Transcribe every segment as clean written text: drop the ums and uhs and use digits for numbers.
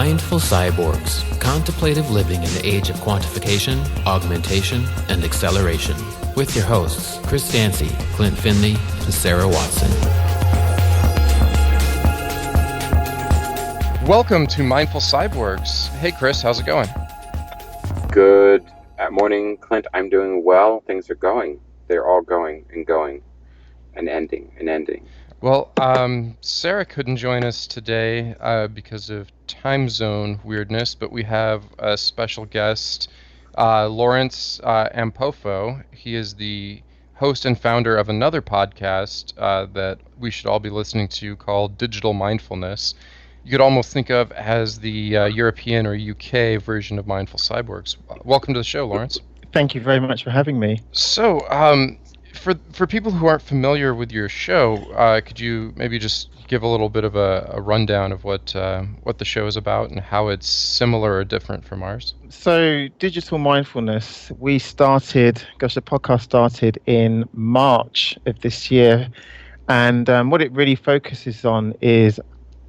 Mindful Cyborgs, contemplative living in the age of quantification, augmentation, and acceleration. With your hosts, Chris Dancy, Clint Finley, and Sarah Watson. Welcome to Mindful Cyborgs. Hey Chris, how's it going? Good morning, Clint. I'm doing well. Things are going. They're all going and ending. Well, Sarah couldn't join us today because of time zone weirdness, but we have a special guest, Lawrence Ampofo. He is the host and founder of another podcast that we should all be listening to called Digital Mindfulness. You could almost think of as the European or UK version of Mindful Cyborgs. Welcome to the show, Lawrence. Thank you very much for having me. So, for people who aren't familiar with your show, could you maybe just give a little bit of a rundown of what the show is about and how it's similar or different from ours? So, Digital Mindfulness, the podcast started in March of this year. And what it really focuses on is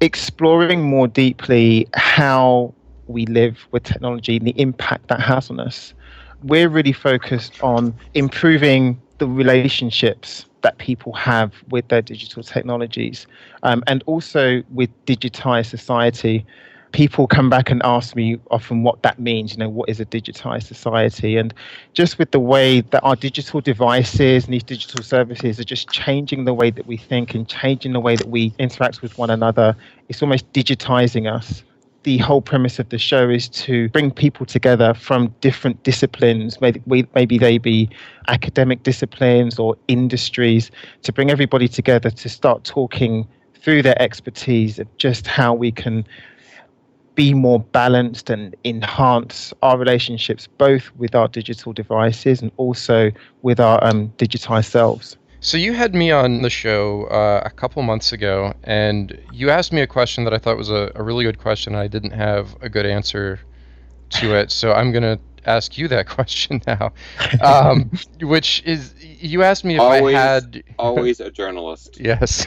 exploring more deeply how we live with technology and the impact that has on us. We're really focused on improving the relationships that people have with their digital technologies, and also with digitized society. People come back and ask me often what that means, what is a digitized society? And just with the way that our digital devices and these digital services are just changing the way that we think and changing the way that we interact with one another, it's almost digitizing us. The whole premise of the show is to bring people together from different disciplines, maybe they be academic disciplines or industries, to bring everybody together to start talking through their expertise of just how we can be more balanced and enhance our relationships, both with our digital devices and also with our digitized selves. So you had me on the show a couple months ago, and you asked me a question that I thought was a really good question. I didn't have a good answer to it, so I'm going to ask you that question now, which is, you asked me if I had... Always a journalist. Yes.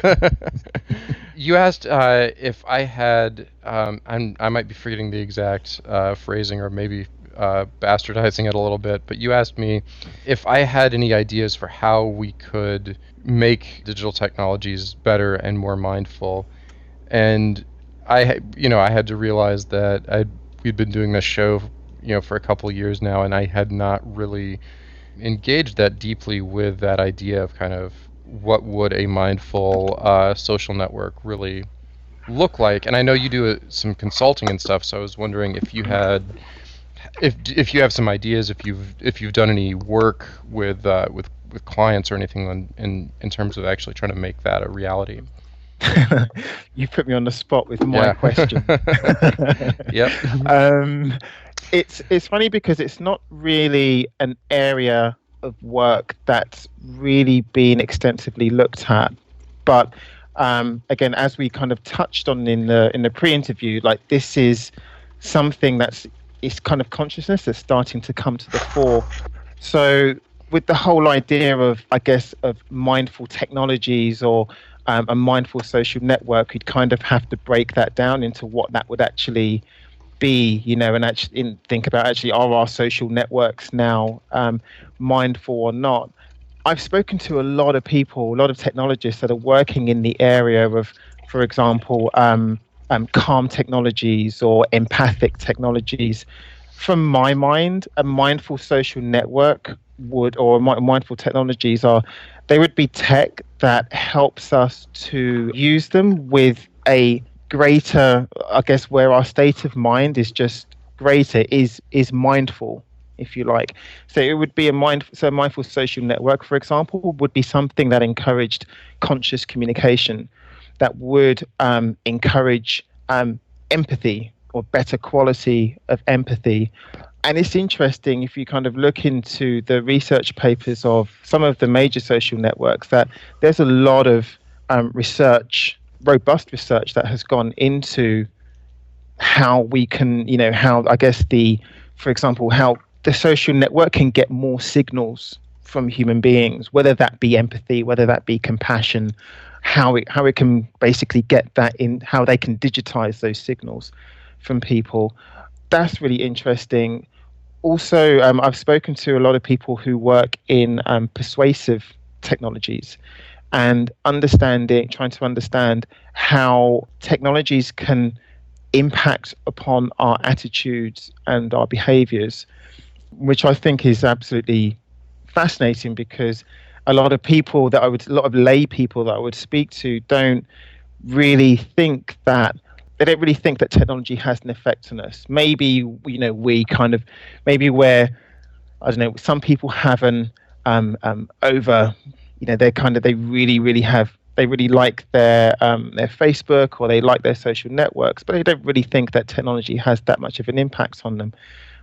You asked if I had, I might be forgetting the exact phrasing or maybe bastardizing it a little bit, but you asked me if I had any ideas for how we could make digital technologies better and more mindful. And I had to realize that we'd been doing this show, for a couple of years now, and I had not really engaged that deeply with that idea of kind of what would a mindful social network really look like. And I know you do some consulting and stuff, so I was wondering if you had, if you have some ideas, if you've done any work with clients or anything in terms of actually trying to make that a reality. You put me on the spot with my question. Yep. It's funny because it's not really an area of work that's really been extensively looked at, but again, as we kind of touched on in the pre-interview, like this is something it's kind of consciousness that's starting to come to the fore. So with the whole idea of, I guess, of mindful technologies or a mindful social network, you'd kind of have to break that down into what that would actually be, and actually think about actually, are our social networks now mindful or not? I've spoken to a lot of people, a lot of technologists that are working in the area of, for example, calm technologies or empathic technologies. From my mind, a mindful social network mindful technologies they would be tech that helps us to use them with a greater, I guess, where our state of mind is just greater, is mindful, if you like. So it would be a mindful social network, for example, would be something that encouraged conscious communication, that would encourage empathy or better quality of empathy. And it's interesting if you kind of look into the research papers of some of the major social networks, that there's a lot of robust research that has gone into how we can, how the social network can get more signals from human beings, whether that be empathy, whether that be compassion, how it can basically get that in, how they can digitize those signals. from people. That's really interesting. Also, I've spoken to a lot of people who work in persuasive technologies and trying to understand how technologies can impact upon our attitudes and our behaviors, which I think is absolutely fascinating, because a lot of lay people that I would speak to don't really think that technology has an effect on us. Maybe maybe where, I don't know, some people have an over, they really like their Facebook, or they like their social networks, but they don't really think that technology has that much of an impact on them.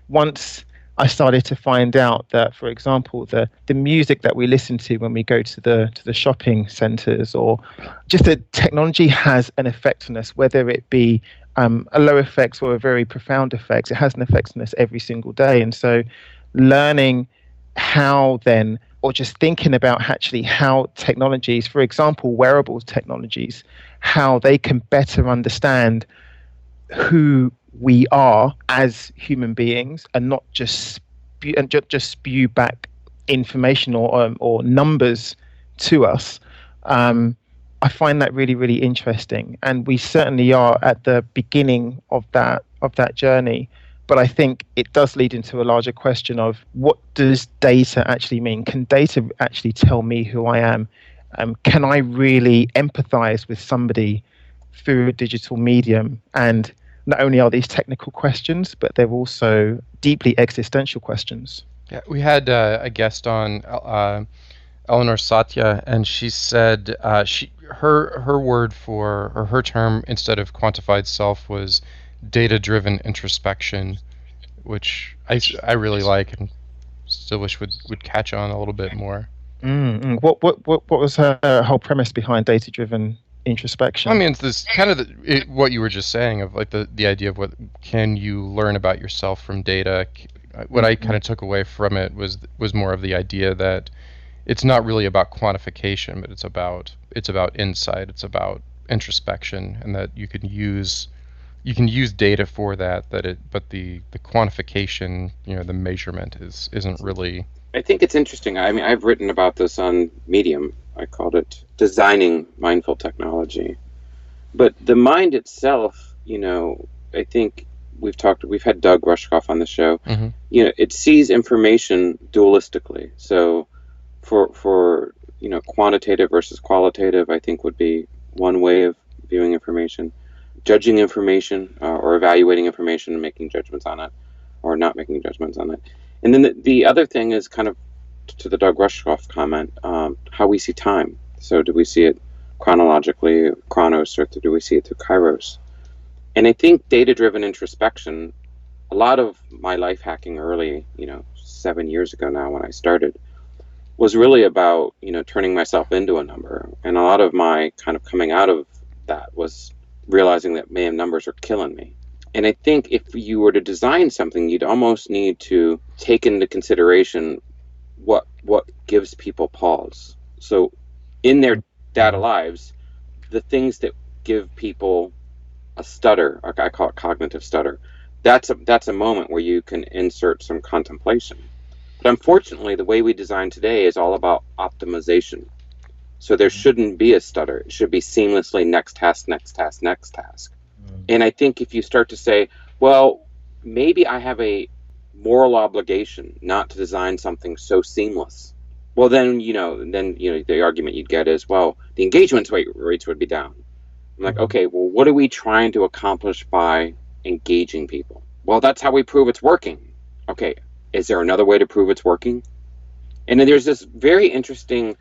Once I started to find out that, for example, the music that we listen to when we go to the shopping centres, or just that technology has an effect on us, whether it be a low effect or a very profound effect, it has an effect on us every single day. And so learning how then, or just thinking about actually how technologies, for example, wearable technologies, how they can better understand who we are as human beings, and not just spew back information or numbers to us. I find that really, really interesting, and we certainly are at the beginning of that journey. But I think it does lead into a larger question of, what does data actually mean? Can data actually tell me who I am? Can I really empathize with somebody through a digital medium? And not only are these technical questions, but they're also deeply existential questions. Yeah, we had a guest on, Eleanor Satya, and she said her word for, or her term instead of quantified self, was data-driven introspection, which I really like, and still wish would catch on a little bit more. What was her whole premise behind data-driven introspection? I mean, it's this kind of what you were just saying, of like the idea of what can you learn about yourself from data. What I kind of took away from it was more of the idea that it's not really about quantification, but it's about insight, it's about introspection, and that you can use data for that. But the quantification, the measurement isn't really. I think it's interesting. I mean, I've written about this on Medium. I called it Designing Mindful Technology. But the mind itself, I think we've had Doug Rushkoff on the show. Mm-hmm. It sees information dualistically. So for quantitative versus qualitative, I think would be one way of viewing information. Judging information, or evaluating information and making judgments on it, or not making judgments on it. And then the other thing is kind of to the Doug Rushkoff comment, how we see time. So do we see it chronologically, chronos, or do we see it through kairos? And I think data-driven introspection, a lot of my life hacking early, 7 years ago now when I started, was really about, turning myself into a number. And a lot of my kind of coming out of that was realizing that, man, numbers are killing me. And I think if you were to design something, you'd almost need to take into consideration what gives people pause. So in their data lives, the things that give people a stutter, I call it cognitive stutter, that's a moment where you can insert some contemplation. But unfortunately, the way we design today is all about optimization. So there shouldn't be a stutter. It should be seamlessly next task, next task, next task. And I think if you start to say, well, maybe I have a moral obligation not to design something so seamless, well, then the argument you'd get is, well, the engagement rates would be down. I'm like, okay, well, what are we trying to accomplish by engaging people? Well, that's how we prove it's working. Okay, is there another way to prove it's working? And then there's this very interesting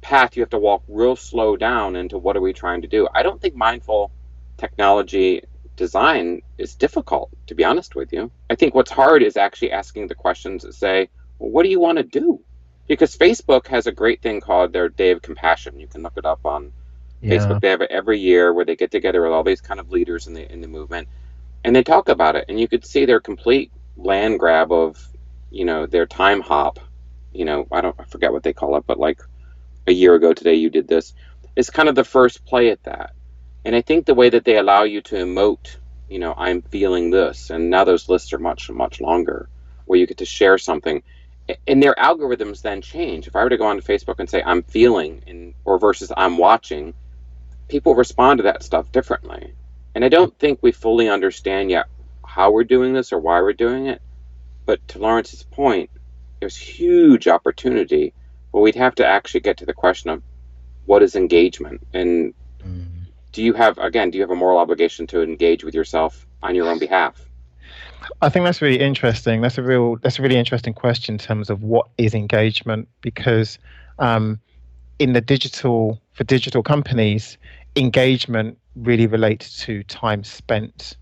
path you have to walk real slow down into what are we trying to do. I don't think mindful technology design is difficult, to be honest with you. I think what's hard is actually asking the questions that say, well, what do you want to do? Because Facebook has a great thing called their Day of Compassion. You can look it up on Facebook. They have it every year where they get together with all these kind of leaders in the movement, and they talk about it. And you could see their complete land grab of, their time hop. I forget what they call it, but like a year ago today you did this. It's kind of the first play at that. And I think the way that they allow you to emote I'm feeling this. And now those lists are much, much longer, where you get to share something. And their algorithms then change. If I were to go onto Facebook and say I'm feeling, or versus I'm watching, people respond to that stuff differently. And I don't think we fully understand yet how we're doing this or why we're doing it. But to Lawrence's point, there's huge opportunity, but we'd have to actually get to the question of what is engagement, and do you have a moral obligation to engage with yourself on your own behalf? I think that's really interesting. That's a really interesting question in terms of what is engagement, because in the for digital companies, engagement really relates to time spent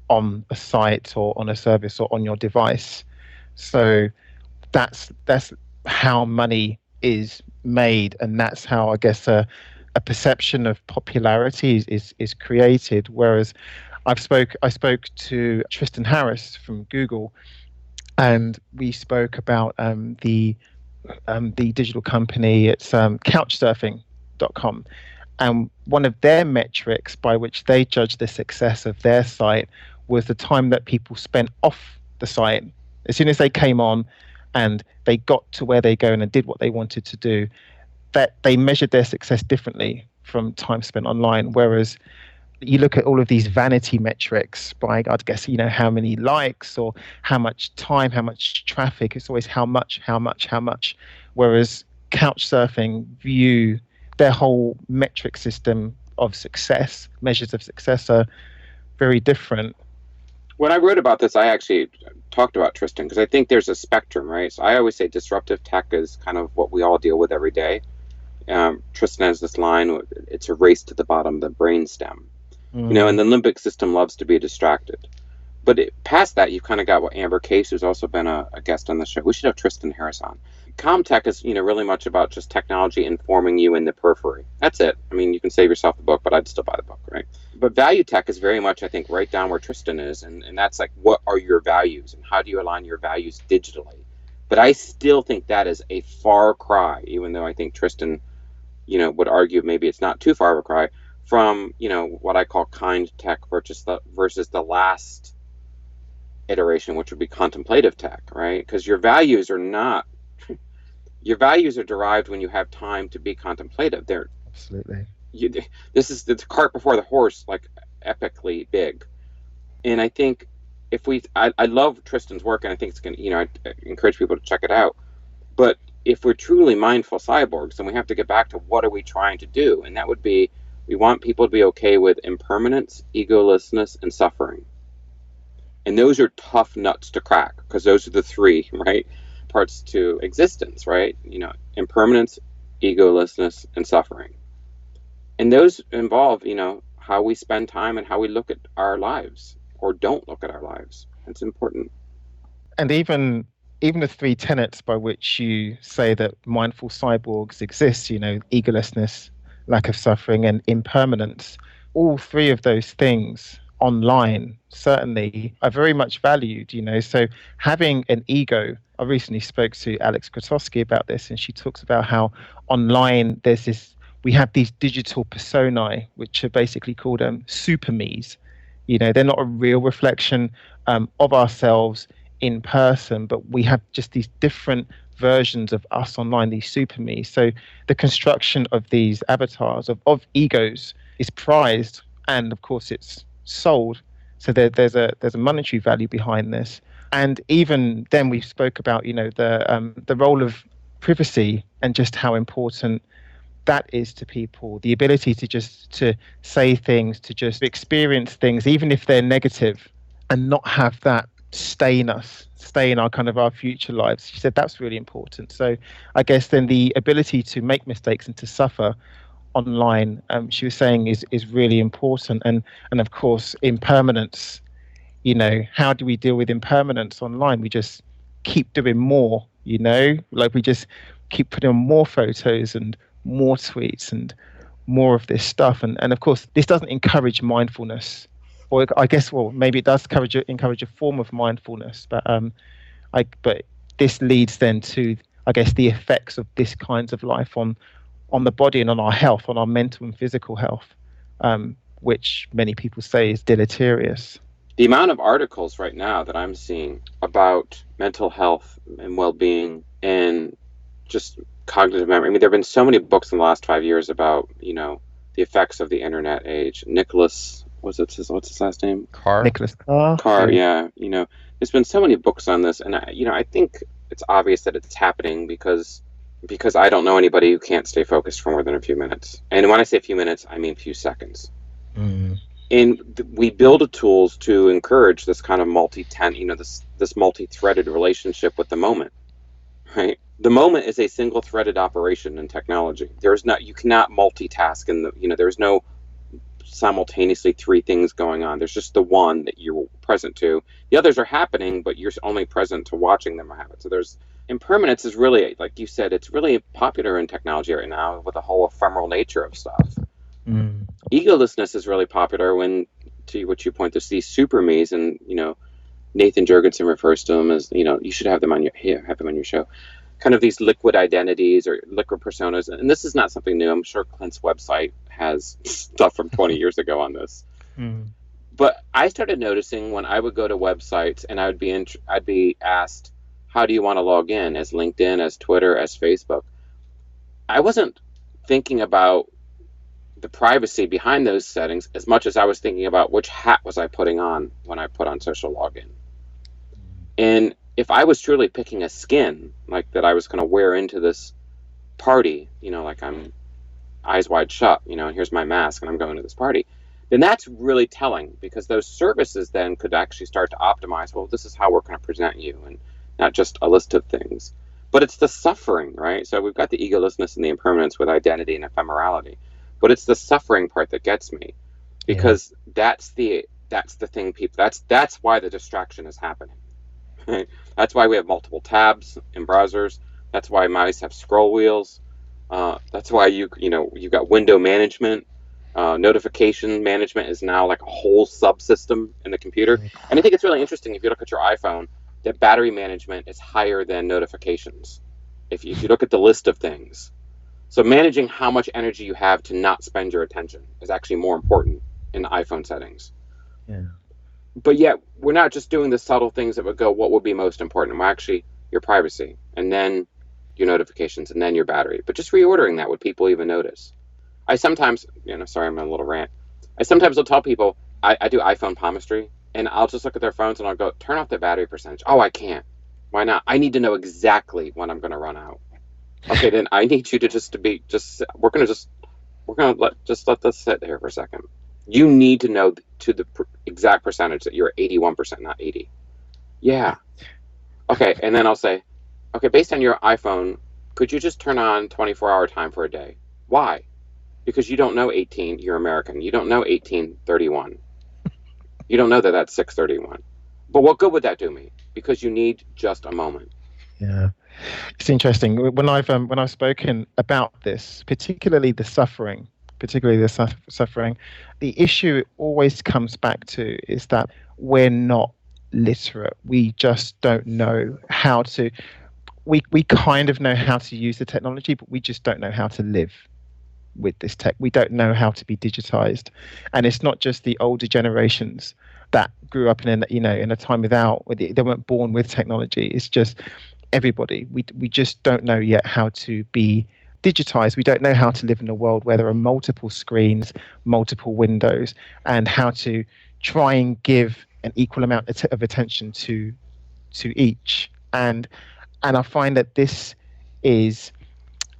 on a site or on a service or on your device. So that's how money is made, and that's how, I guess, a perception of popularity is created. Whereas I spoke to Tristan Harris from Google, and we spoke about the digital company. It's couchsurfing.com, and one of their metrics by which they judge the success of their site was the time that people spent off the site. As soon as they came on and they got to where they go and did what they wanted to do, that they measured their success differently from time spent online. Whereas you look at all of these vanity metrics by, I'd guess, how many likes or how much time, how much traffic. It's always how much. Whereas Couchsurfing view their whole metric system of success, measures of success, are very different. When I wrote about this, I actually talked about Tristan, because I think there's a spectrum, right? So I always say disruptive tech is kind of what we all deal with every day. Tristan has this line, it's a race to the bottom of the brainstem. And the limbic system loves to be distracted. But past that, you've kind of got what Amber Case, who's also been a guest on the show. We should have Tristan Harris on. Comtech is, really much about just technology informing you in the periphery. That's it. I mean, you can save yourself the book, but I'd still buy the book, right? But value tech is very much, I think, right down where Tristan is. And that's like, what are your values? And how do you align your values digitally? But I still think that is a far cry, even though I think Tristan, would argue maybe it's not too far of a cry, from what I call kind tech versus the last iteration, which would be contemplative tech, right? Because your values are derived when you have time to be contemplative. They're absolutely. This is the cart before the horse, like epically big. And I think I love Tristan's work, and I think it's going to, I encourage people to check it out. But if we're truly mindful cyborgs, then we have to get back to what are we trying to do, and that would be, we want people to be okay with impermanence, egolessness, and suffering. And those are tough nuts to crack, because those are the three, right, parts to existence, right? Impermanence, egolessness, and suffering. And those involve, how we spend time and how we look at our lives or don't look at our lives. It's important. And even the three tenets by which you say that mindful cyborgs exist, egolessness, lack of suffering, and impermanence, all three of those things online certainly are very much valued, so having an ego. I recently spoke to Alex Grotowski about this, and she talks about how online we have these digital personae, which are basically called super me's. They're not a real reflection of ourselves in person, but we have just these different versions of us online, these super me's. So the construction of these avatars of egos is prized, and of course it's sold. So there's a monetary value behind this. And even then, we spoke about the role of privacy and just how important that is to people. The ability to say things, to just experience things, even if they're negative, and not have that stay in our future lives. She said that's really important. So I guess then the ability to make mistakes and to suffer online, she was saying, is really important. And of course, impermanence. How do we deal with impermanence online? We just keep doing more. Like we just keep putting on more photos and more tweets and more of this stuff. And of course, this doesn't encourage mindfulness. Or I guess, maybe it does encourage a form of mindfulness, but this leads then to, I guess, the effects of this kinds of life on the body and on our health, on our mental and physical health, which many people say is deleterious. The amount of articles right now that I'm seeing about mental health and well-being and just cognitive memory. I mean, there have been so many books in the last 5 years about, the effects of the internet age. Nicholas, what's his last name? Carr. Nicholas Carr. Carr, yeah. There's been so many books on this, and I think it's obvious that it's happening because I don't know anybody who can't stay focused for more than a few minutes. And when I say a few minutes, I mean a few seconds. Mm. And we build tools to encourage this kind of this multi-threaded relationship with the moment, right? The moment is a single-threaded operation in technology. You cannot multitask, and there's no simultaneously three things going on. There's just the one that you're present to. The others are happening, but you're only present to watching them happen. So impermanence is really, like you said, it's really popular in technology right now with the whole ephemeral nature of stuff. Mm. Egolessness is really popular when, to what you point, there's these super me's, and Nathan Jurgensen refers to them as, you should have them on your show. Kind of these liquid identities or liquid personas, and this is not something new. I'm sure Clint's website has stuff from 20 years ago on this. Mm. But I started noticing when I would go to websites and I'd be asked, how do you want to log in, as LinkedIn, as Twitter, as Facebook? I wasn't thinking about the privacy behind those settings as much as I was thinking about which hat was I putting on when I put on social login. And if I was truly picking a skin, like that I was going to wear into this party, like I'm eyes wide shut, and here's my mask and I'm going to this party, then that's really telling, because those services then could actually start to optimize, well, this is how we're going to present you, and not just a list of things. But it's the suffering, right? So we've got the egolessness and the impermanence with identity and ephemerality. But it's the suffering part that gets me, because that's the thing that's why the distraction is happening. Right? That's why we have multiple tabs in browsers. That's why mice have scroll wheels. That's why you've got window management. Notification management is now like a whole subsystem in the computer. And I think it's really interesting, if you look at your iPhone, that battery management is higher than notifications. If you look at the list of things. So managing how much energy you have to not spend your attention is actually more important in the iPhone settings. Yeah. But yet, we're not just doing the subtle things that would go, what would be most important? Well, actually, your privacy, and then your notifications, and then your battery. But just reordering that, would people even notice? I sometimes, sorry, I'm on a little rant. I sometimes will tell people, I do iPhone palmistry, and I'll just look at their phones and I'll go, turn off the battery percentage. Oh, I can't. Why not? I need to know exactly when I'm going to run out. Okay, then I need you to we're gonna let this sit there for a second. You need to know to the exact percentage that you're at 81%, not 80. Yeah. Okay, and then I'll say, okay, based on your iPhone, could you just turn on 24-hour time for a day? Why? Because you don't know 18. You're American. You don't know 1831. You don't know that that's 631. But what good would that do me? Because you need just a moment. Yeah. It's interesting when I've spoken about this, particularly the suffering. The issue always comes back to is that we're not literate. We just don't know how to. We kind of know how to use the technology, but we just don't know how to live with this tech. We don't know how to be digitized, and it's not just the older generations that grew up in a time without. They weren't born with technology. It's just everybody. We just don't know yet how to be digitized. We don't know how to live in a world where there are multiple screens, multiple windows, and how to try and give an equal amount of attention to each. And I find that this is,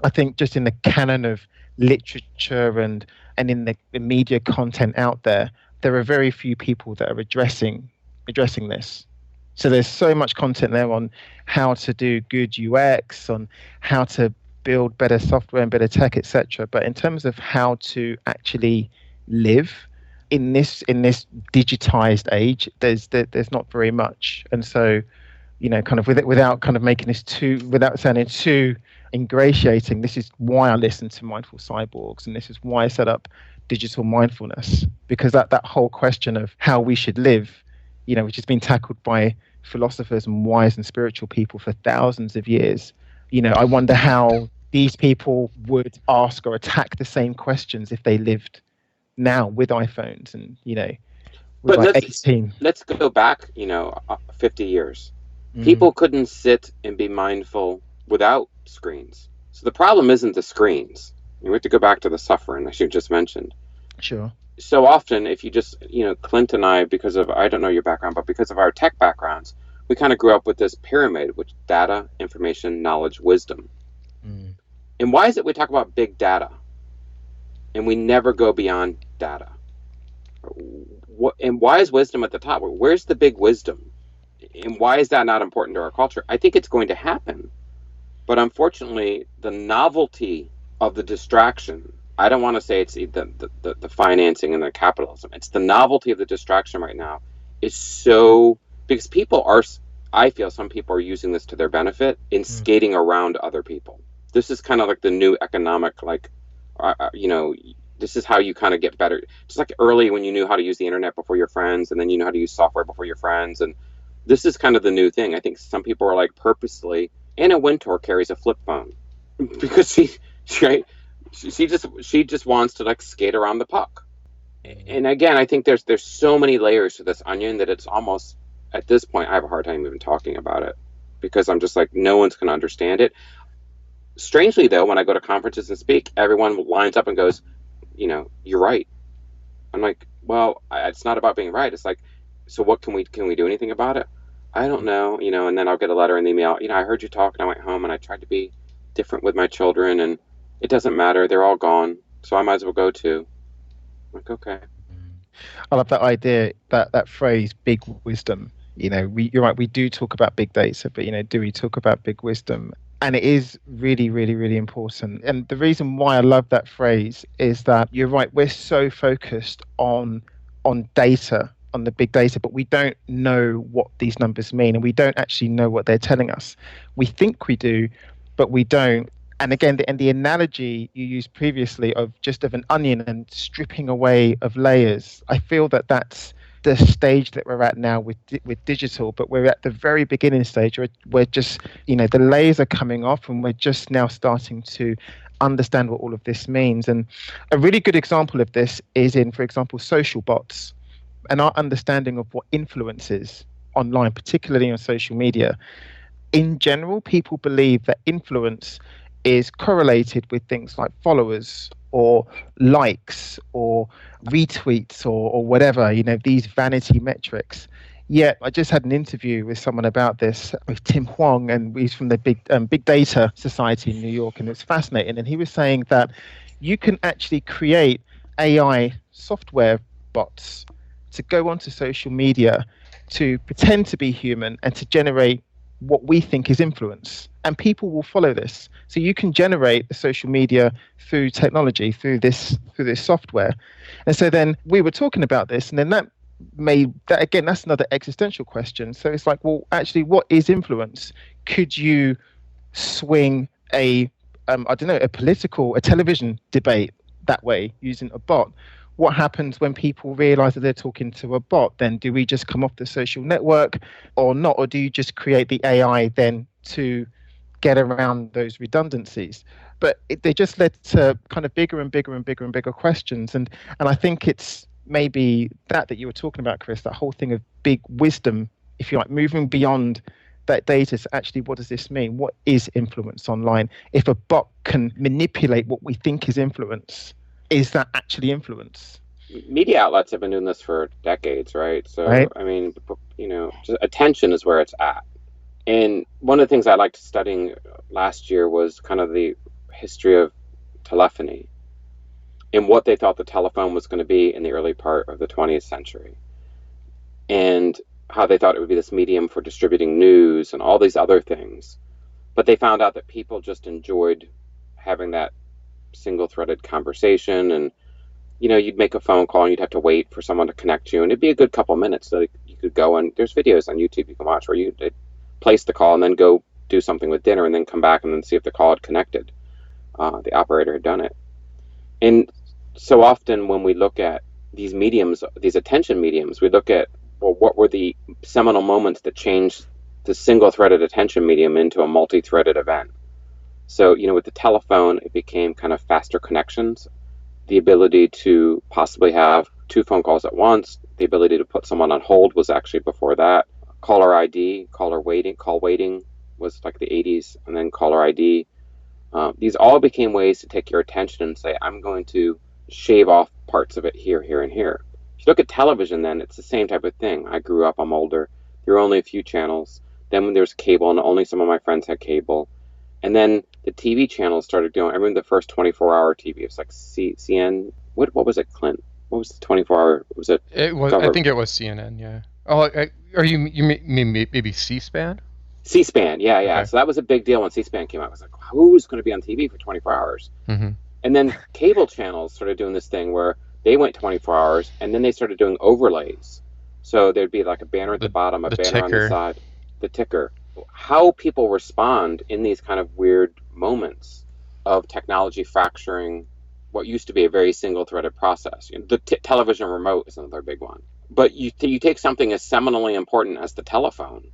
I think, just in the canon of literature and in the media content out there are very few people that are addressing this. So there's so much content there on how to do good UX, on how to build better software and better tech, etc. But in terms of how to actually live in this digitized age, there's not very much. And so, kind of without kind of making this without sounding too ingratiating, this is why I listen to Mindful Cyborgs, and this is why I set up Digital Mindfulness, because that whole question of how we should live, which has been tackled by philosophers and wise and spiritual people for thousands of years. I wonder how these people would ask or attack the same questions if they lived now with iPhones and. with But like 18. let's go back, 50 years. Mm, People couldn't sit and be mindful without screens. So the problem isn't the screens. We have to go back to the suffering, as you just mentioned. sure. So often, if you just, Clint and I, because of, I don't know your background, but because of our tech backgrounds, we kind of grew up with this pyramid, which data, information, knowledge, wisdom. Mm. And why is it we talk about big data and we never go beyond data? And why is wisdom at the top? Where's the big wisdom? And why is that not important to our culture? I think it's going to happen. But unfortunately, the novelty of the distraction, I don't want to say it's the financing and the capitalism. It's the novelty of the distraction right now is so, because people are, I feel some people are using this to their benefit in skating around other people. This is kind of like the new economic, this is how you kind of get better. Just like early when you knew how to use the internet before your friends, and then you know how to use software before your friends. And this is kind of the new thing. I think some people are like purposely, Anna Wintour carries a flip phone because she just wants to like skate around the puck. And again, I think there's so many layers to this onion that it's almost, at this point, I have a hard time even talking about it because I'm just like, no one's going to understand it. Strangely, though, when I go to conferences and speak, everyone lines up and goes, you're right. I'm like, well, it's not about being right. It's like, so what can we do anything about it? I don't know, and then I'll get a letter in the email. I heard you talk and I went home and I tried to be different with my children and it doesn't matter. They're all gone. So I might as well go too. I'm like, okay. I love that idea, that phrase, big wisdom. You're right, we do talk about big data, but, do we talk about big wisdom? And it is really, really, really important. And the reason why I love that phrase is that you're right, we're so focused on data, on the big data, but we don't know what these numbers mean and we don't actually know what they're telling us. We think we do, but we don't. And again, the analogy you used previously of an onion and stripping away of layers, I feel that that's the stage that we're at now with digital, but we're at the very beginning stage. We're just, the layers are coming off and we're just now starting to understand what all of this means. And a really good example of this is in, for example, social bots and our understanding of what influence is online, particularly on social media. In general, people believe that influence is correlated with things like followers or likes or retweets or whatever, these vanity metrics. Yet I just had an interview with someone about this, with Tim Huang, and he's from the Big Data Society in New York, and it's fascinating. And he was saying that you can actually create AI software bots to go onto social media to pretend to be human and to generate what we think is influence, and people will follow this. So you can generate the social media through technology, through this software. And so then we were talking about this, and then that again, that's another existential question. So it's like, well, actually, what is influence? Could you swing a television debate that way using a bot? What happens when people realize that they're talking to a bot? Then do we just come off the social network or not? Or do you just create the AI then to get around those redundancies? But they just led to kind of bigger and bigger and bigger and bigger questions. And I think it's maybe that you were talking about, Chris, that whole thing of big wisdom, if you like, moving beyond that data. So actually, what does this mean? What is influence online? If a bot can manipulate what we think is influence, is that actually influence? Media outlets have been doing this for decades, right? So, right. I mean, just attention is where it's at. And one of the things I liked studying last year was kind of the history of telephony and what they thought the telephone was going to be in the early part of the 20th century. And how they thought it would be this medium for distributing news and all these other things. But they found out that people just enjoyed having that single-threaded conversation, and you'd make a phone call and you'd have to wait for someone to connect you, and it'd be a good couple minutes that you could go, and there's videos on YouTube you can watch where you place the call and then go do something with dinner and then come back and then see if the call had connected. The operator had done it. And so often when we look at these mediums, these attention mediums, we look at, well, what were the seminal moments that changed the single-threaded attention medium into a multi-threaded event? So, with the telephone, it became kind of faster connections, the ability to possibly have two phone calls at once, The ability to put someone on hold was actually before that. Caller ID, call waiting was like the 80s, and then caller ID. These all became ways to take your attention and say, I'm going to shave off parts of it here, here, and here. If you look at television, then it's the same type of thing. I grew up, I'm older. There were only a few channels. Then when there's cable, and only some of my friends had cable. And then the TV channels started doing, I remember the first 24-hour TV. It was like CN. What was it, Clint? What was the 24-hour? Was it? It was. I think it was CNN. Yeah. Oh, are you mean maybe C-SPAN? C-SPAN, yeah. Okay. So that was a big deal when C-SPAN came out. I was like, who's going to be on TV for 24 hours? Mm-hmm. And then cable channels started doing this thing where they went 24 hours, and then they started doing overlays. So there'd be like a banner at the bottom, a banner ticker on the side, the ticker. How people respond in these kind of weird moments of technology fracturing what used to be a very single-threaded process. The television remote is another big one. But you take something as seminally important as the telephone,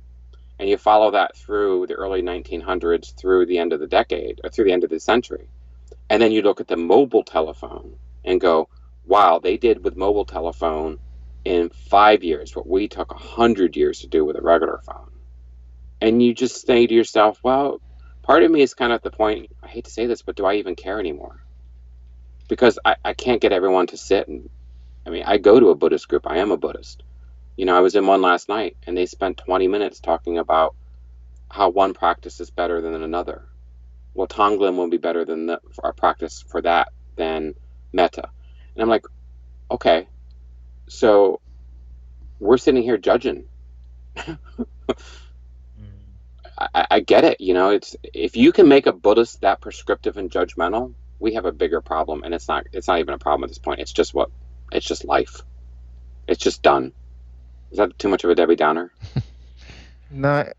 and you follow that through the early 1900s, through the end of the decade, or through the end of the century. And then you look at the mobile telephone and go, wow, they did with mobile telephone in 5 years what we took 100 years to do with a regular phone. And you just say to yourself, well, part of me is kind of at the point, I hate to say this, but do I even care anymore? Because I can't get everyone to sit. And I mean, I go to a Buddhist group. I am a Buddhist. I was in one last night, and they spent 20 minutes talking about how one practice is better than another. Well, Tonglen will be better than our practice for that than metta. And I'm like, okay, so we're sitting here judging. I get it. It's, if you can make a Buddhist that prescriptive and judgmental, we have a bigger problem. And it's not even a problem at this point. It's just life. It's just done. Is that too much of a Debbie Downer? No,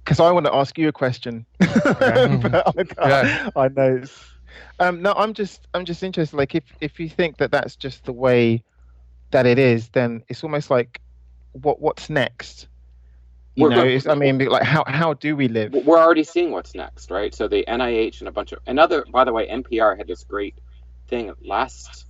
because I want to ask you a question, but I know. No, I'm just interested. Like, if you think that that's just the way that it is, then it's almost like, what's next? Like, how do we live? We're already seeing what's next, right? So the NIH and by the way, NPR had this great thing last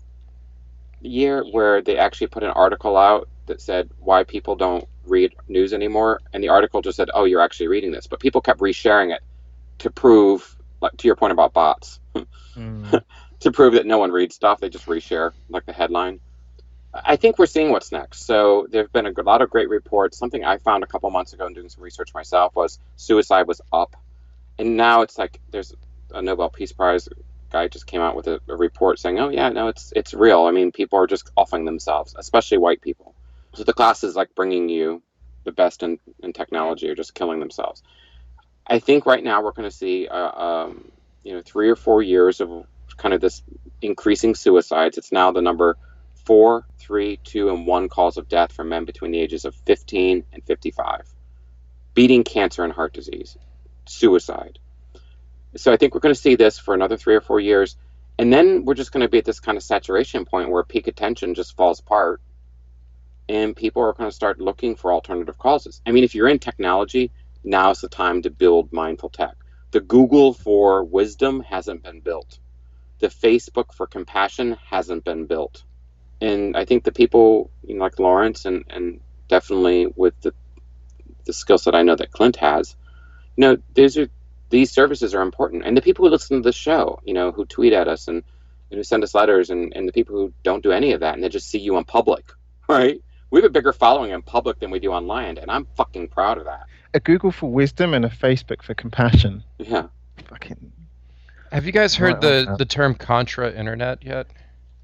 year where they actually put an article out that said why people don't read news anymore, and the article just said, oh, you're actually reading this, but people kept resharing it to prove, like, to your point about bots, to prove that no one reads stuff. They just reshare, like, the headline. I think we're seeing what's next. So there have been a lot of great reports. Something I found a couple months ago in doing some research myself was suicide was up, and now it's like there's a Nobel Peace Prize guy just came out with a report saying, oh yeah, no, it's real. I mean, people are just offing themselves, especially white people. So the classes like bringing you the best in technology are just killing themselves. I think right now we're going to see 3 or 4 years of kind of this increasing suicides. It's now the number 4, 3, 2, and 1 cause of death for men between the ages of 15 and 55. Beating cancer and heart disease, suicide. So I think we're going to see this for another 3 or 4 years. And then we're just going to be at this kind of saturation point where peak attention just falls apart. And people are going to start looking for alternative causes. I mean, if you're in technology, now's the time to build mindful tech. The Google for wisdom hasn't been built. The Facebook for compassion hasn't been built. And I think the people, like Lawrence and definitely with the skill set I know that Clint has, these services are important. And the people who listen to the show, who tweet at us and who send us letters, and the people who don't do any of that and they just see you in public, right? We have a bigger following in public than we do online, and I'm fucking proud of that. A Google for wisdom and a Facebook for compassion. Yeah. Fucking. Have you guys heard the term contra internet yet?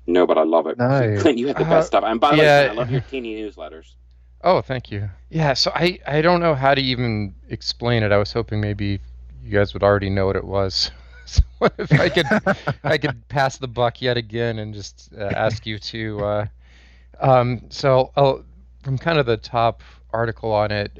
No, but I love it. No. Clint, you have the best stuff. And by the way, I love your teeny newsletters. Oh, thank you. Yeah, so I don't know how to even explain it. I was hoping maybe you guys would already know what it was. So if I could pass the buck yet again and just ask you to. From kind of the top article on it,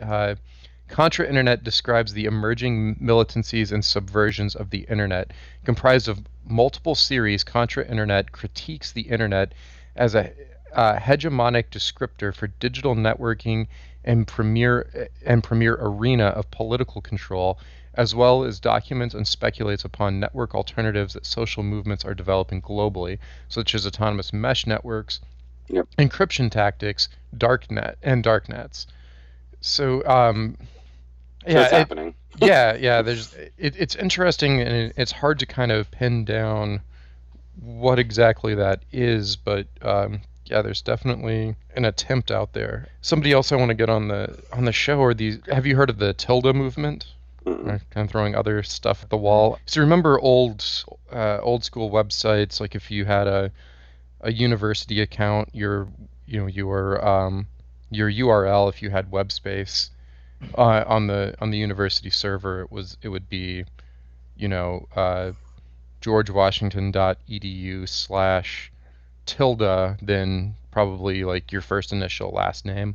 Contra Internet describes the emerging militancies and subversions of the Internet. Comprised of multiple series, Contra Internet critiques the Internet as a hegemonic descriptor for digital networking and premier arena of political control, as well as documents and speculates upon network alternatives that social movements are developing globally, such as autonomous mesh networks, Yep. encryption tactics, darknet, and darknets. So, So it's yeah, happening. yeah. It's interesting, and it's hard to kind of pin down what exactly that is, but yeah, there's definitely an attempt out there. Somebody else I want to get on the show are these. Have you heard of the tilde movement? Mm-mm. Kind of throwing other stuff at the wall. So remember old school websites, like if you had a university account, your URL, if you had web space on the university server, it would be, georgewashington.edu/tilde, then probably like your first initial last name.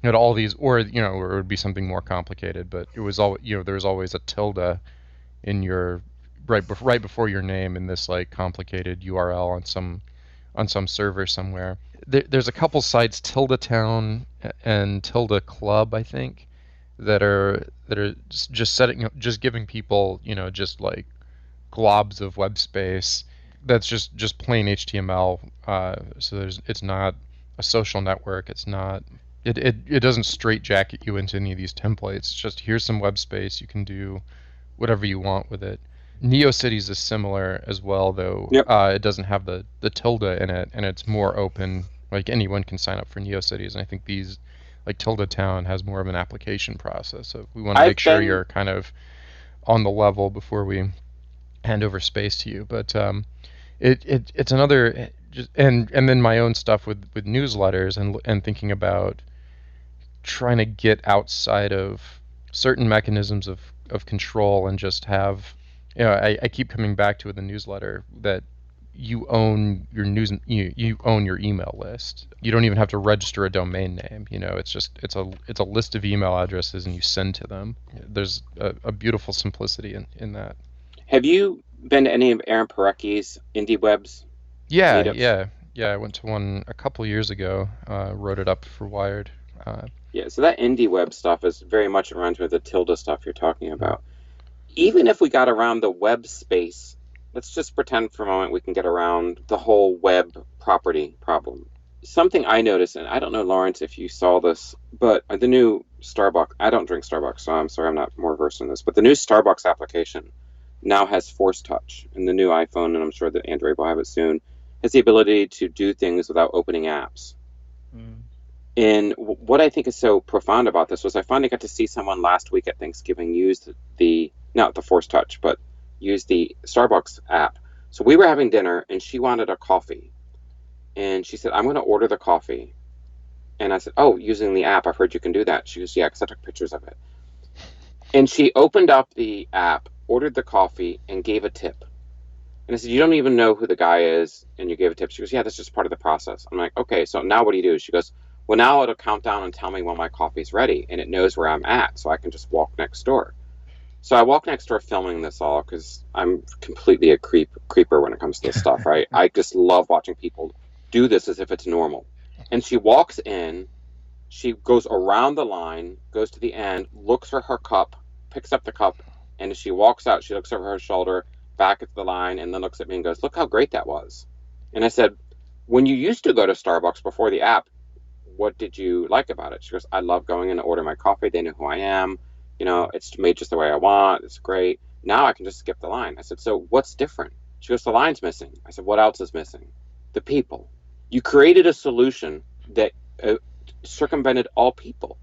You had all these, or or it would be something more complicated, but it was all there was always a tilde in your right before your name in this like complicated URL on some server somewhere. There's a couple sites, Tilde Town and Tilde Club, I think, that are just giving people just like globs of web space that's just plain HTML. So it's not a social network. It's not. It doesn't straitjacket you into any of these templates. It's just here's some web space. You can do whatever you want with it. NeoCities is similar as well, though. Yep. It doesn't have the tilde in it, and it's more open. Like anyone can sign up for NeoCities, and I think these, like Tilde Town, has more of an application process. So we want to make sure you're kind of on the level before we hand over space to you. But it's another and then my own stuff with newsletters and thinking about trying to get outside of certain mechanisms of control and just have I keep coming back to the newsletter that you own your you own your email list. You don't even have to register a domain name. It's a list of email addresses and you send to them. There's a beautiful simplicity in that. Have you been to any of Aaron Parecki's Indie Webs? Yeah, meetups? yeah. I went to one a couple years ago. Wrote it up for Wired. Yeah, so that Indie Web stuff is very much around with the tilde stuff you're talking about. Even if we got around the web space, let's just pretend for a moment we can get around the whole web property problem. Something I noticed, and I don't know, Lawrence, if you saw this, but the new Starbucks, I don't drink Starbucks, so I'm sorry I'm not more versed in this, but the new Starbucks application now has Force Touch, and the new iPhone, and I'm sure that Android will have it soon, has the ability to do things without opening apps. And what I think is so profound about this was I finally got to see someone last week at Thanksgiving use not the Force Touch, but use the Starbucks app. So we were having dinner, and she wanted a coffee. And she said, I'm going to order the coffee. And I said, oh, using the app, I've heard you can do that. She goes, yeah, because I took pictures of it. And she opened up the app, ordered the coffee, and gave a tip. And I said, you don't even know who the guy is, and you gave a tip. She goes, yeah, that's just part of the process. I'm like, okay, so now what do you do? She goes, well, now it'll count down and tell me when my coffee's ready, and it knows where I'm at, so I can just walk next door. So I walk next door filming this all because I'm completely a creeper when it comes to this stuff, right? I just love watching people do this as if it's normal. And she walks in, she goes around the line, goes to the end, looks for her cup, picks up the cup, and as she walks out, she looks over her shoulder, back at the line, and then looks at me and goes, look how great that was. And I said, when you used to go to Starbucks before the app, what did you like about it? She goes, I love going in to order my coffee. They know who I am. It's made just the way I want. It's great. Now I can just skip the line. I said, so what's different? She goes, the line's missing. I said, what else is missing? The people. You created a solution that circumvented all people.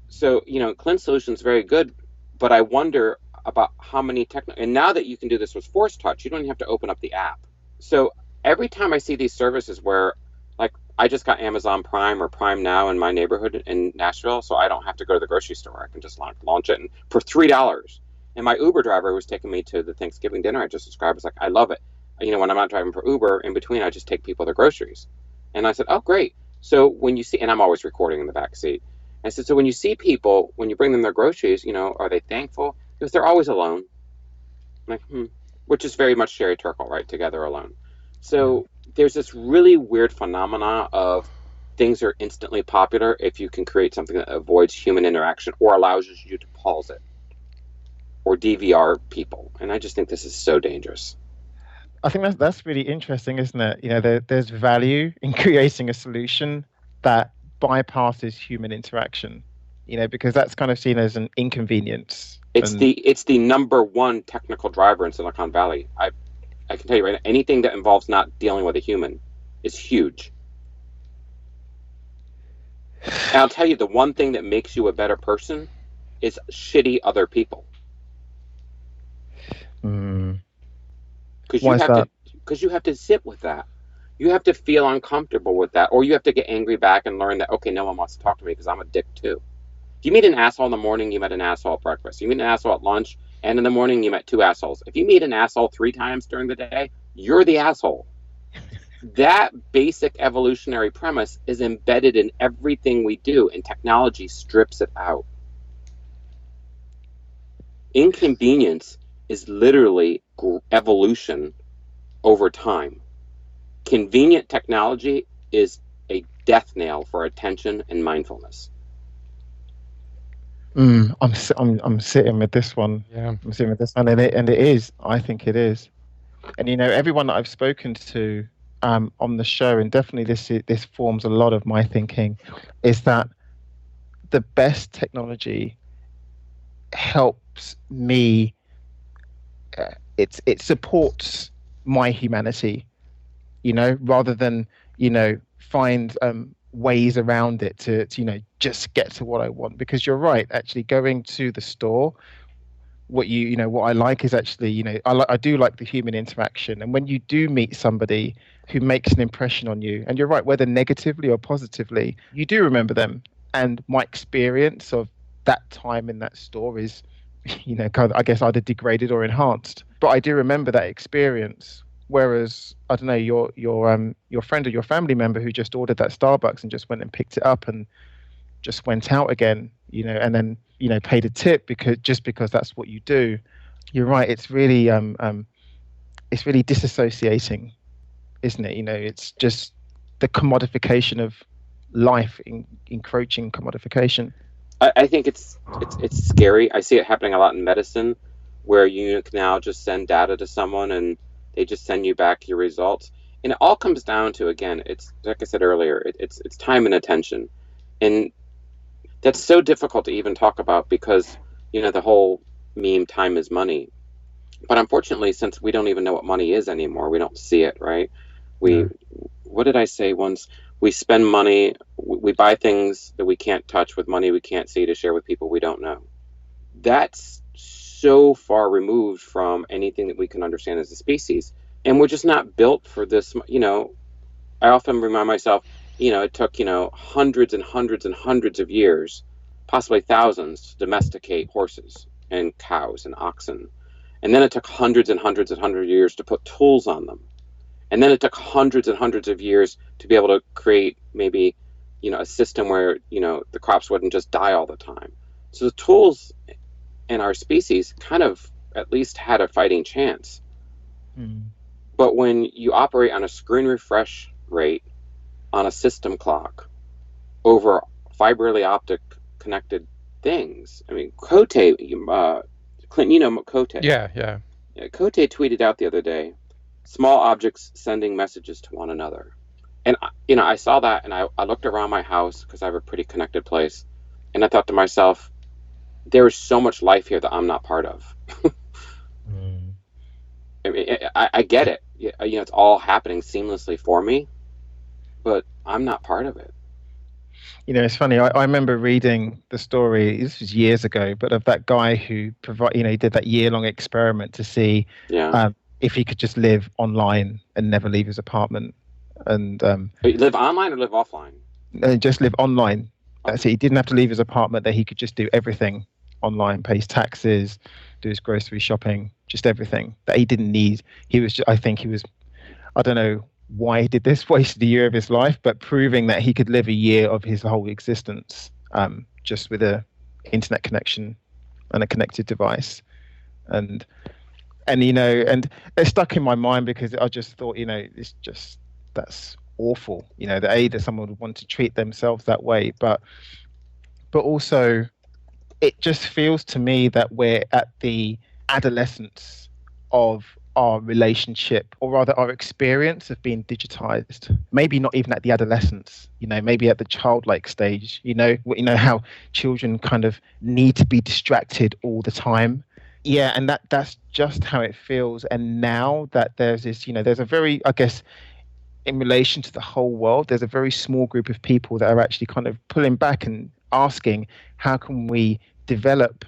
So, Clint's solution is very good, but I wonder about how many and now that you can do this with Force Touch, you don't even have to open up the app. So every time I see these services where, like, I just got Amazon Prime or Prime Now in my neighborhood in Nashville, so I don't have to go to the grocery store. I can just launch it for $3. And my Uber driver who was taking me to the Thanksgiving dinner I just described was like, I love it. When I'm not driving for Uber, in between, I just take people their groceries. And I said, oh, great. So when you see, and I'm always recording in the back seat. I said, so when you see people, when you bring them their groceries, are they thankful? Because they're always alone. I'm like, which is very much Sherry Turkle, right? Together alone. So there's this really weird phenomena of things are instantly popular if you can create something that avoids human interaction or allows you to pause it or DVR people. And I just think this is so dangerous. I think that's really interesting, isn't it? There's value in creating a solution that bypasses human interaction. Because that's kind of seen as an inconvenience. It's the number one technical driver in Silicon Valley. I can tell you right now, anything that involves not dealing with a human is huge. And I'll tell you, the one thing that makes you a better person is shitty other people. Because you have to sit with that. You have to feel uncomfortable with that, or you have to get angry back and learn that, okay, no one wants to talk to me because I'm a dick too. If you meet an asshole in the morning, you met an asshole at breakfast. You meet an asshole at lunch, and in the morning you met two assholes. If you meet an asshole 3 times during the day, you're the asshole. That basic evolutionary premise is embedded in everything we do, and technology strips it out. Inconvenience is literally evolution over time. Convenient technology is a death knell for attention and mindfulness. I'm sitting with this one. Yeah. I'm sitting with this one, and it is. I think it is. And everyone that I've spoken to on the show, and definitely this forms a lot of my thinking, is that the best technology helps me. It supports my humanity, rather than find ways around it to just get to what I want. Because you're right, actually going to the store, what I like is actually I do like the human interaction, and when you do meet somebody who makes an impression on you, and you're right, whether negatively or positively, you do remember them. And my experience of that time in that store is kind of, I guess, either degraded or enhanced, but I do remember that experience. Whereas, I don't know, your friend or your family member who just ordered that Starbucks and just went and picked it up and just went out again, and then paid a tip because that's what you do. You're right. It's really disassociating, isn't it? It's just the commodification of life, encroaching commodification. I think it's scary. I see it happening a lot in medicine, where you can now just send data to someone and they just send you back your results. And it all comes down to, again, it's like I said earlier, it's time and attention. And that's so difficult to even talk about because, the whole meme, time is money. But unfortunately, since we don't even know what money is anymore, we don't see it, right? What did I say once? We spend money, we buy things that we can't touch with money we can't see to share with people we don't know. That's so far removed from anything that we can understand as a species. And we're just not built for this. I often remind myself, it took, hundreds and hundreds and hundreds of years, possibly thousands, to domesticate horses and cows and oxen. And then it took hundreds and hundreds and hundreds of years to put tools on them. And then it took hundreds and hundreds of years to be able to create maybe, a system where, the crops wouldn't just die all the time. So the tools in our species kind of at least had a fighting chance. But when you operate on a screen refresh rate on a system clock over fiberly optic connected things, I mean, Cote, Clint, Cote. Yeah. Cote tweeted out the other day, small objects sending messages to one another. And, I saw that and I looked around my house because I have a pretty connected place. And I thought to myself, there is so much life here that I'm not part of. I mean, I get it. It's all happening seamlessly for me, but I'm not part of it. It's funny. I remember reading the story. This was years ago, but of that guy who he did that year-long experiment to see if he could just live online and never leave his apartment. And live online or live offline? Just live online. That's it. He didn't have to leave his apartment. That he could just do everything online, pay his taxes, do his grocery shopping, just everything that he didn't need. I don't know why he did this, wasted a year of his life, but proving that he could live a year of his whole existence just with a internet connection and a connected device. And it stuck in my mind because I just thought, that's awful, that someone would want to treat themselves that way, but also it just feels to me that we're at the adolescence of our relationship, or rather our experience of being digitized. Maybe not even at the adolescence, maybe at the childlike stage. How children kind of need to be distracted all the time. Yeah, and that's just how it feels. And now that there's this, there's a very, I guess, in relation to the whole world, there's a very small group of people that are actually kind of pulling back and asking, how can we develop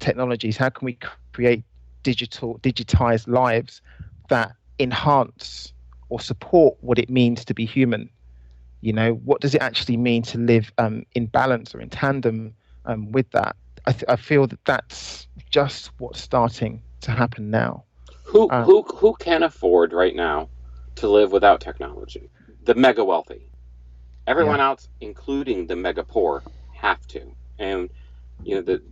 technologies? How can we create digitized lives that enhance or support what it means to be human? What does it actually mean to live in balance or in tandem with that? I feel that that's just what's starting to happen now. Who can afford right now to live without technology? The mega wealthy. Everyone else, including the mega poor, have to. And the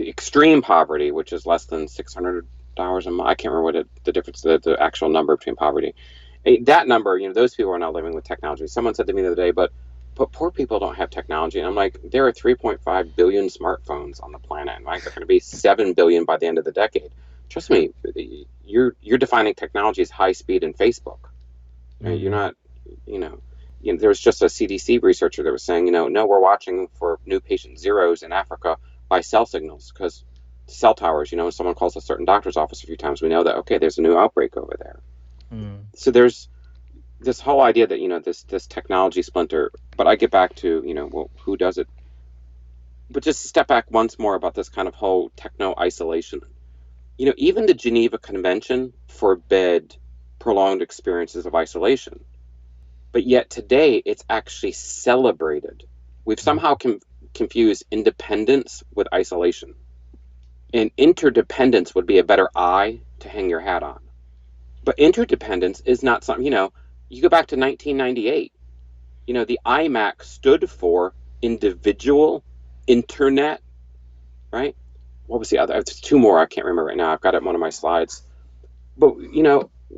extreme poverty, which is less than $600 a month. I can't remember what the difference, the actual number between poverty. That number, those people are not living with technology. Someone said to me the other day, but poor people don't have technology. And I'm like, there are 3.5 billion smartphones on the planet. And they're going to be 7 billion by the end of the decade. Trust me, you're defining technology as high speed in Facebook. You're not, there was just a CDC researcher that was saying, no, we're watching for new patient zeros in Africa by cell signals, because cell towers, when someone calls a certain doctor's office a few times, we know that, okay, there's a new outbreak over there. So there's this whole idea that, this technology splinter, but I get back to, well, who does it? But just to step back once more about this kind of whole techno isolation. Even the Geneva Convention forbade prolonged experiences of isolation. But yet today it's actually celebrated. We've somehow confused independence with isolation. And interdependence would be a better eye to hang your hat on. But interdependence is not something, you go back to 1998. The IMAC stood for individual internet, right? What was the other? There's two more I can't remember right now. I've got it on one of my slides. But,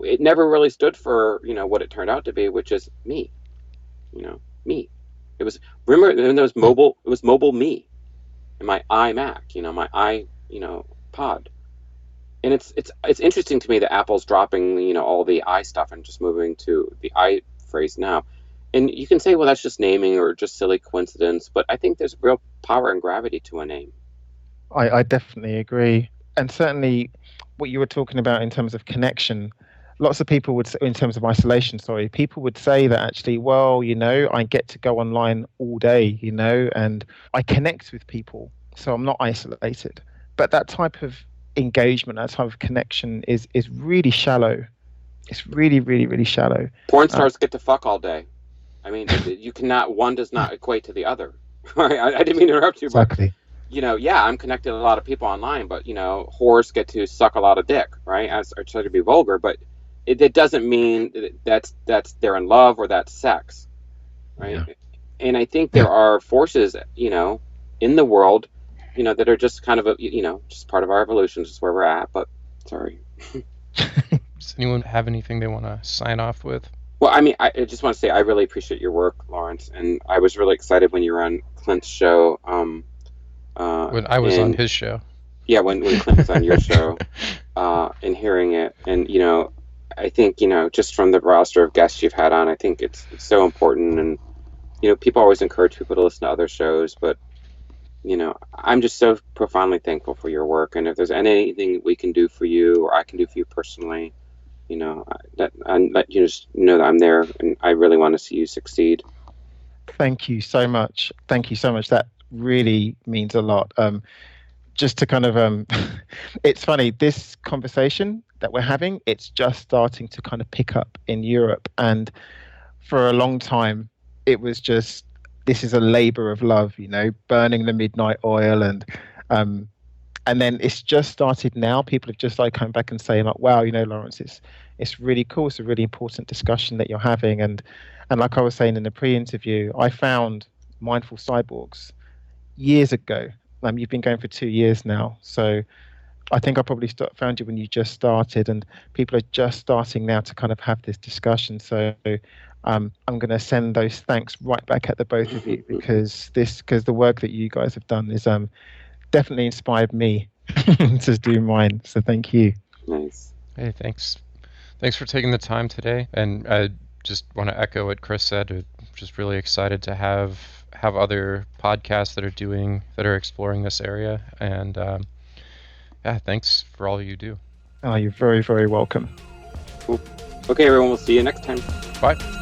it never really stood for, what it turned out to be, which is me. Me. It was, remember, when there was mobile, it was mobile me. And my iMac, my pod. And it's interesting to me that Apple's dropping, all the I stuff and just moving to the I phrase now. And you can say, well, that's just naming or just silly coincidence. But I think there's real power and gravity to a name. I definitely agree. And certainly what you were talking about in terms of connection, lots of people would say, in terms of isolation, people would say that actually, well, I get to go online all day, and I connect with people, so I'm not isolated. But that type of engagement, that type of connection is really shallow. It's really, really, really shallow. Porn stars get to fuck all day. I mean, one does not equate to the other. I didn't mean to interrupt you, exactly. But I'm connected to a lot of people online, but whores get to suck a lot of dick, right? I try to be vulgar, but it doesn't mean that's they're in love or that's sex, right? Yeah. And I think there are forces, in the world, that are just kind of just part of our evolution, just where we're at. But sorry. Does anyone have anything they want to sign off with? Well, I mean, I just want to say I really appreciate your work, Lawrence, and I was really excited when you were on Clint's show. When I was on his show. Yeah, when Clint was on your show, and hearing it, and I think just from the roster of guests you've had on, I think it's so important, and people always encourage people to listen to other shows, but I'm just so profoundly thankful for your work, and if there's anything we can do for you or I can do for you personally, that and let you just know that I'm there, and I really want to see you succeed. Thank you so much. That really means a lot. Just to kind of, it's funny, this conversation that we're having, it's just starting to kind of pick up in Europe. And for a long time, it was just, this is a labor of love, burning the midnight oil. And then it's just started now. People have just come back and saying wow, Lawrence, it's really cool. It's a really important discussion that you're having. And like I was saying in the pre-interview, I found Mindful Cyborgs years ago. You've been going for 2 years now. So I think I probably found you when you just started, and people are just starting now to kind of have this discussion. So I'm going to send those thanks right back at the both of you, because the work that you guys have done is definitely inspired me to do mine. So thank you. Nice. Hey, thanks. Thanks for taking the time today. And I just want to echo what Chris said. I'm just really excited to have other podcasts that are exploring this area. And yeah, thanks for all you do. Oh, you're very, very welcome. Cool. Okay, everyone, we'll see you next time. Bye.